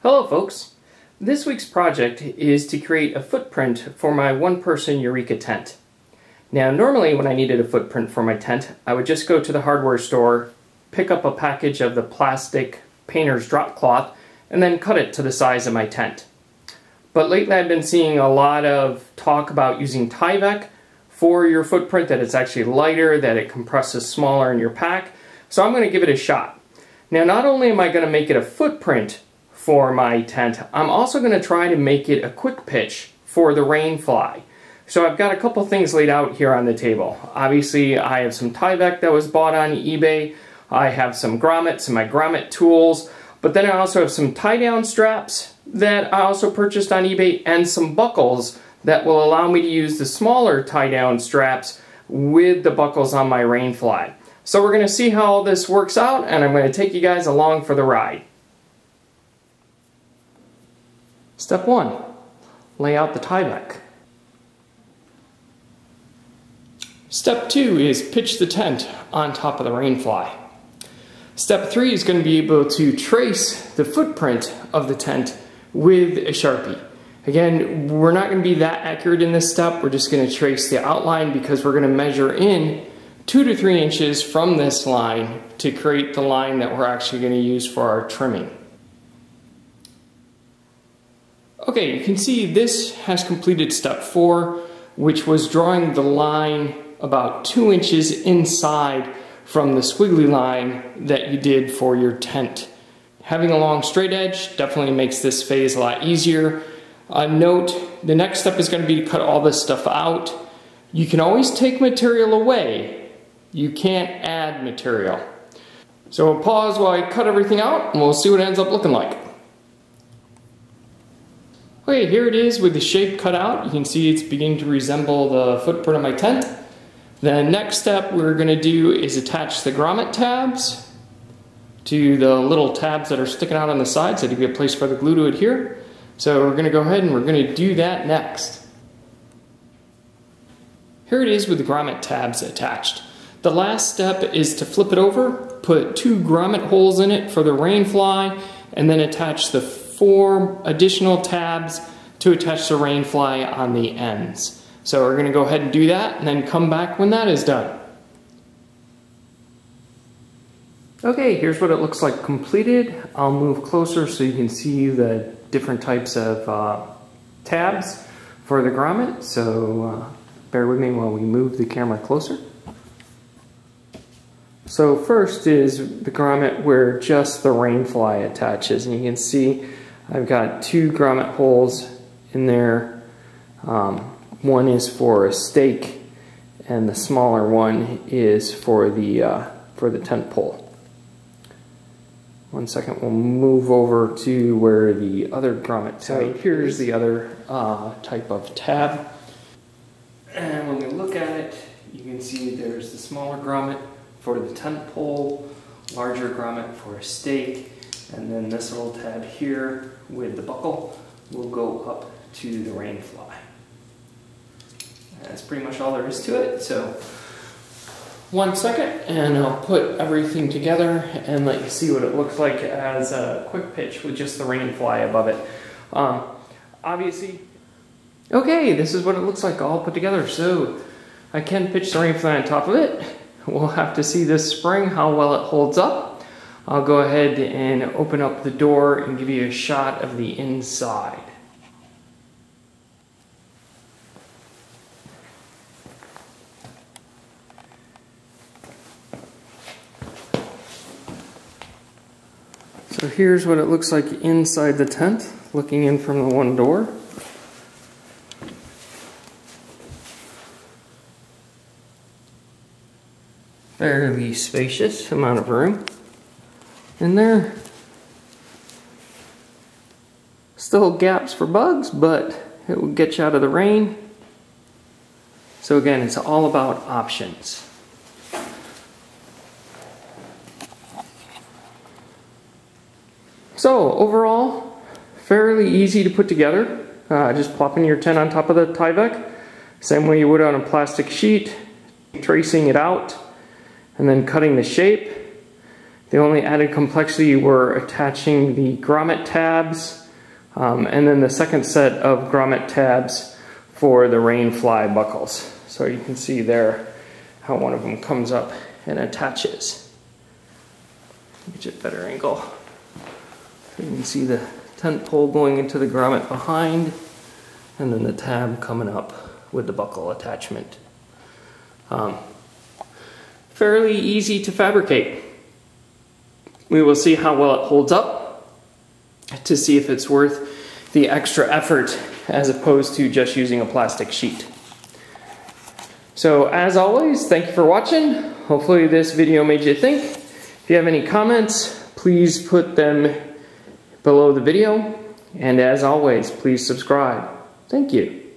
Hello folks! This week's project is to create a footprint for my one-person Eureka tent. Now normally when I needed a footprint for my tent, I would just go to the hardware store, pick up a package of the plastic painter's drop cloth, and then cut it to the size of my tent. But lately I've been seeing a lot of talk about using Tyvek for your footprint, that it's actually lighter, that it compresses smaller in your pack, so I'm going to give it a shot. Now not only am I going to make it a footprint for my tent, I'm also going to try to make it a quick pitch for the rainfly. So I've got a couple things laid out here on the table. Obviously I have some Tyvek that was bought on eBay, I have some grommets and my grommet tools, but then I also have some tie-down straps that I also purchased on eBay and some buckles that will allow me to use the smaller tie-down straps with the buckles on my rainfly. So we're going to see how all this works out, and I'm going to take you guys along for the ride. Step 1. Lay out the Tyvek. Step 2 is pitch the tent on top of the rainfly. Step 3 is going to be able to trace the footprint of the tent with a Sharpie. Again, we're not going to be that accurate in this step, we're just going to trace the outline because we're going to measure in 2 to 3 inches from this line to create the line that we're actually going to use for our trimming. Okay, you can see this has completed step 4, which was drawing the line about 2 inches inside from the squiggly line that you did for your tent. Having a long straight edge definitely makes this phase a lot easier. Note, the next step is going to be to cut all this stuff out. You can always take material away. You can't add material. So we'll pause while I cut everything out and we'll see what it ends up looking like. Okay, here it is with the shape cut out. You can see it's beginning to resemble the footprint of my tent. The next step we're going to do is attach the grommet tabs to the little tabs that are sticking out on the sides so to give a place for the glue to adhere. So we're going to go ahead and we're going to do that next. Here it is with the grommet tabs attached. The last step is to flip it over, put 2 grommet holes in it for the rainfly, and then attach the 4 additional tabs to attach the rainfly on the ends. So we're going to go ahead and do that and then come back when that is done. Okay, here's what it looks like completed. I'll move closer so you can see the different types of tabs for the grommet. So bear with me while we move the camera closer. So first is the grommet where just the rainfly attaches, and you can see I've got 2 grommet holes in there. One is for a stake, and the smaller one is for the tent pole. One second, we'll move over to where the other grommet. So here's the other type of tab, and when we look at it, you can see there's the smaller grommet for the tent pole, larger grommet for a stake, and then this little tab here with the buckle will go up to the rainfly. That's pretty much all there is to it. So 1 second and I'll put everything together and let you see what it looks like as a quick pitch with just the rainfly above it. Obviously, okay, this is what it looks like all put together. So I can pitch the rainfly on top of it. We'll have to see this spring how well it holds up. I'll go ahead and open up the door and give you a shot of the inside. So here's what it looks like inside the tent, looking in from the one door. Fairly spacious amount of room in there. Still gaps for bugs, but it will get you out of the rain. So again, it's all about options. So overall, fairly easy to put together. Just plopping your tent on top of the Tyvek, same way you would on a plastic sheet, tracing it out, and then cutting the shape. The only added complexity were attaching the grommet tabs and then the second set of grommet tabs for the rain fly buckles. So you can see there how one of them comes up and attaches. Get a better angle. So you can see the tent pole going into the grommet behind, and then the tab coming up with the buckle attachment. Fairly easy to fabricate. We will see how well it holds up to see if it's worth the extra effort as opposed to just using a plastic sheet. So as always, thank you for watching. Hopefully this video made you think. If you have any comments, please put them below the video. And as always, please subscribe. Thank you.